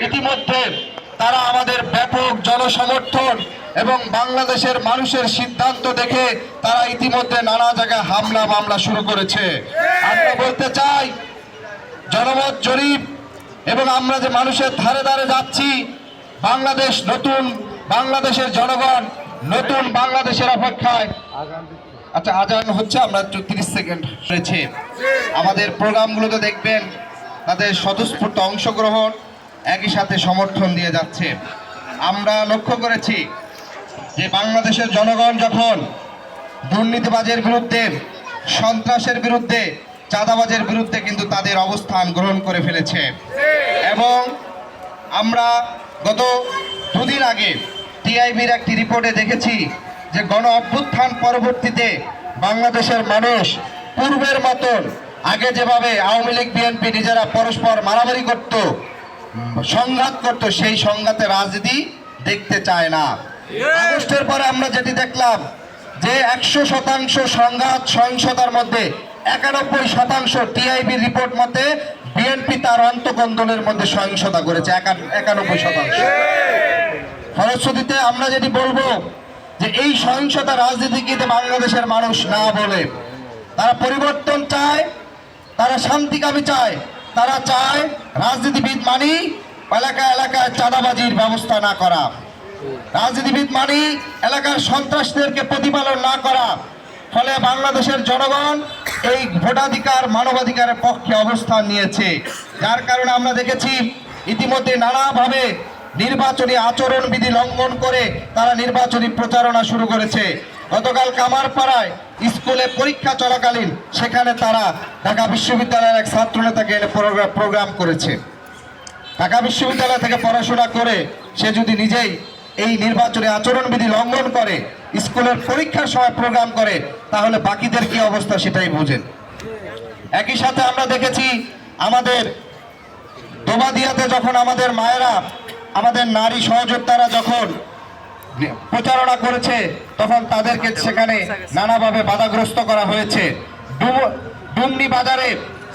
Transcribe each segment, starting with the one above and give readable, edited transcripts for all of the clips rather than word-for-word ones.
ইতিমধ্যে তারা আমাদের ব্যাপক জনসমর্থন এবং বাংলাদেশের মানুষের সিদ্ধান্ত দেখে তারা ইতিমধ্যে নানা জায়গায় হামলা মামলা শুরু করেছে। আমরা বলতে চাই, জনমত জরিপ এবং আমরা যে মানুষের ধারে ধারে যাচ্ছি, বাংলাদেশ নতুন বাংলাদেশের জনগণ নতুন বাংলাদেশের অপেক্ষায়। আচ্ছা, আজান হচ্ছে, আমরা 30 সেকেন্ড রয়েছে। আমাদের প্রোগ্রামগুলোতে দেখবেন তাদের স্বতঃস্ফূর্ত অংশগ্রহণ, একই সাথে সমর্থন দিয়ে যাচ্ছে। আমরা লক্ষ্য করেছি যে বাংলাদেশের জনগণ যখন দুর্নীতিবাজের বিরুদ্ধে, সন্ত্রাসের বিরুদ্ধে, চাঁদাবাজের বিরুদ্ধে কিন্তু তাদের অবস্থান গ্রহণ করে ফেলেছে। এবং আমরা গত 2 দিন আগে টিআইবির একটি রিপোর্টে দেখেছি যে গণ অভ্যুত্থান পরবর্তীতে বাংলাদেশের মানুষ পূর্বের মতন আগে যেভাবে আওয়ামী লীগ বিএনপি নিজেরা পরস্পর মারামারি করত, সংঘাত করত, সেই সংঘাতে রাজনীতি দেখতে চায় না। আগস্টের পরে আমরা যেটি দেখলাম যে 100% সংঘাত সহিংসতার মধ্যে 91% টিআইবি রিপোর্ট মতে বিএনপি তার অন্তকন্দলের মধ্যে সহিংসতা করেছে 91%। ফলশ্রুতিতে আমরা যেটি বলবো যে এই সহিংসতা রাজনীতিকে বাংলাদেশের মানুষ না বলে, তারা পরিবর্তন চায়, তারা শান্তিকামী চায়, তারা চায় রাজনীতিবিদ মানি এলাকা এলাকায় চাঁদাবাজির ব্যবস্থা না করা, রাজনীতিবিদ মানি এলাকার সন্ত্রাসীদেরকে প্রতিপালন না করা। ফলে বাংলাদেশের জনগণ এই ভোটাধিকার মানবাধিকারের পক্ষে অবস্থান নিয়েছে, যার কারণে আমরা দেখেছি ইতিমধ্যে নানাভাবে নির্বাচনী আচরণবিধি লঙ্ঘন করে তারা নির্বাচনী প্রচারণা শুরু করেছে। গতকাল কামারপাড়ায় স্কুলে পরীক্ষা চলাকালীন সেখানে তারা ঢাকা বিশ্ববিদ্যালয়ের এক ছাত্রনেতাকে এনে প্রোগ্রাম করেছে। ঢাকা বিশ্ববিদ্যালয় থেকে পড়াশোনা করে সে যদি নিজেই এই নির্বাচনী আচরণবিধি লঙ্ঘন করে, স্কুলের পরীক্ষার সময় প্রোগ্রাম করে, তাহলে বাকিদের কি অবস্থা সেটাই বুঝেন। একই সাথে আমরা দেখেছি আমাদের দোবাদিয়াতে যখন আমাদের মায়েরা, আমাদের নারী সহযোদ্ধারা যখন প্রচারণা করেছে, তখন তাদেরকে সেখানে নানাভাবে বাধাগ্রস্ত করা হয়েছে। ডুমনি বাজারে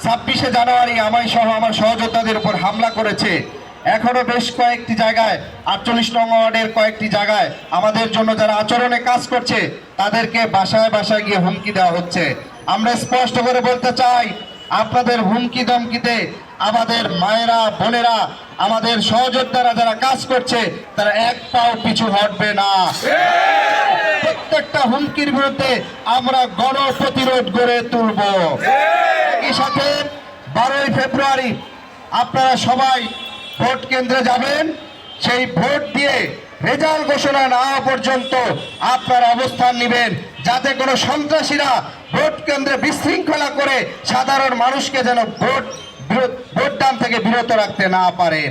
26শে জানুয়ারি আমায় সহ আমার সহযোদ্ধাদের উপর হামলা করেছে। এখনো বেশ কয়েকটি জায়গায় 48 নং ওয়ার্ডের কয়েকটি জায়গায় আমাদের জন্য যারা আচরণে কাজ করছে তাদেরকে বাসায় বাসায় গিয়ে হুমকি দেওয়া হচ্ছে। আমরা স্পষ্ট করে বলতে চাই, আপনাদের হুমকি ধমকিতে আমাদের মায়েরা, বোনেরা, আমাদের সহযোদ্ধারা যারা কাজ করছে তারা এক পাও পিছু হটবে না। প্রত্যেকটা হুমকির বিরুদ্ধে আমরা গণপ্রতিরোধ গড়ে তুলব। একই সাথে 12ই ফেব্রুয়ারি আপনারা সবাই ভোট কেন্দ্রে যাবেন। সেই ভোট দিয়ে রেজাল্ট ঘোষণা না হওয়া পর্যন্ত আপনারা অবস্থান নেবেন, যাতে কোনো সন্ত্রাসীরা ভোট কেন্দ্রে বিশৃঙ্খলা করে সাধারণ মানুষকে যেন ভোটদান থেকে বিরত রাখতে না পারে।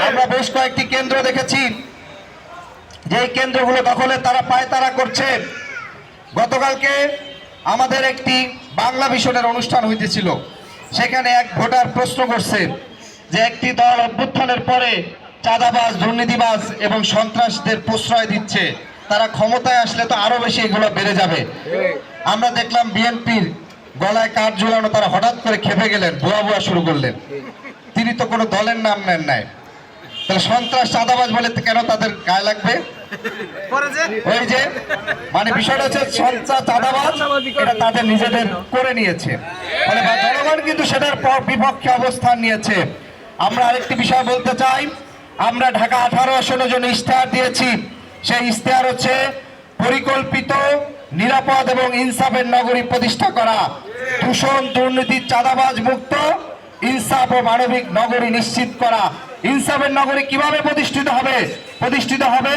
আমরা বেশ কয়েকটি কেন্দ্র দেখেছি যে কেন্দ্রগুলো দখলে তারা পায়তারা করছে। গতকালকে আমাদের একটি বাংলা ভিশনের অনুষ্ঠান হইতেছিল, সেখানে এক ভোটার প্রশ্ন করছে যে একটি দল অভ্যুত্থানের পরে চাঁদাবাজ, দুর্নীতিবাজ এবং সন্ত্রাসীদের প্রশ্রয় দিচ্ছে, তারা ক্ষমতায় আসলে তো আরো বেশি এগুলো বেড়ে যাবে। আমরা দেখলাম বিএনপির গলায় কাঠ ঝুলানো, তারা হঠাৎ করে খেপে গেলেন, ভুয়া ভুয়া শুরু করলেন। তিনি তো কোনো দলের নাম নেন নাই, তাহলে সন্ত্রাস চাঁদাবাজ বলে কেন তাদের গায়ে লাগবে? ওই যে মানে বিষয়টা হচ্ছে সন্ত্রাস চাঁদাবাজ এটা তাদের নিজেদের করে নিয়েছে, ফলে জনগণ কিন্তু সেটার বিপক্ষে অবস্থান নিয়েছে। আমরা আরেকটি বিষয় বলতে চাই, আমরা ঢাকা 18 আসনের জন্য ইশতেহার দিয়েছি। সেই ইশতেহার হচ্ছে পরিকল্পিত, নিরাপদ এবং ইনসাফের নগরী প্রতিষ্ঠা করা, দূষণ, দুর্নীতি, চাঁদাবাজ মুক্ত, ইনসাফ ও মানবিক নগরী নিশ্চিত করা। ইনসাফের নগরী কিভাবে প্রতিষ্ঠিত হবে? প্রতিষ্ঠিত হবে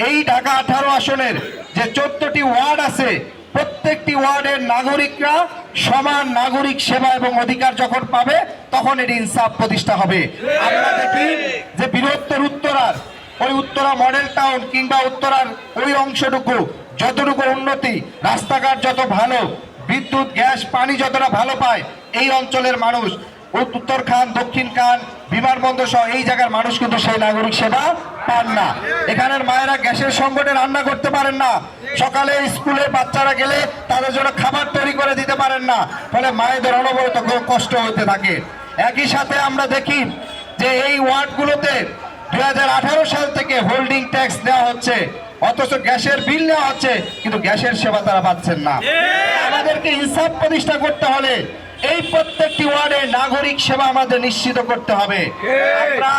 এই ঢাকা 18 আসনের যে 14টি ওয়ার্ড আছে, প্রত্যেকটি ওয়ার্ডের নাগরিকরা সমান নাগরিক সেবা এবং অধিকার যখন পাবে তখন এটি ইনসাফ প্রতিষ্ঠা হবে। আমরা দেখি যে বৃহত্তর উত্তরার ওই উত্তরা মডেল টাউন কিংবা উত্তরার ওই অংশটুকু যতটুকু উন্নতি, রাস্তাঘাট যত ভালো, বিদ্যুৎ, গ্যাস, পানি যতটা ভালো পায়, এই অঞ্চলের মানুষ উত্তর খান, দক্ষিণ খান, বিমানবন্দর সহ এই জায়গার মানুষ কিন্তু সেই নাগরিক সেবা পান না। এখানের মায়েরা গ্যাসের সংকটে রান্না করতে পারেন না, সকালে স্কুলে বাচ্চারা গেলে তাদের জন্য খাবার তৈরি করে দিতে পারেন না, ফলে মায়েদের অনবরত কষ্ট হতে থাকে। একই সাথে আমরা দেখি যে এই ওয়ার্ডগুলোতে 2018 সাল থেকে হোল্ডিং ট্যাক্স দেওয়া হচ্ছে, অথচ গ্যাসের বিল নেওয়া হচ্ছে, কিন্তু গ্যাসের সেবা তারা পাচ্ছেন না। আমাদেরকে ইনসাফ প্রতিষ্ঠা করতে হলে এই প্রত্যেকটি ওয়ার্ডে নাগরিক সেবা আমাদের নিশ্চিত করতে হবে। আমরা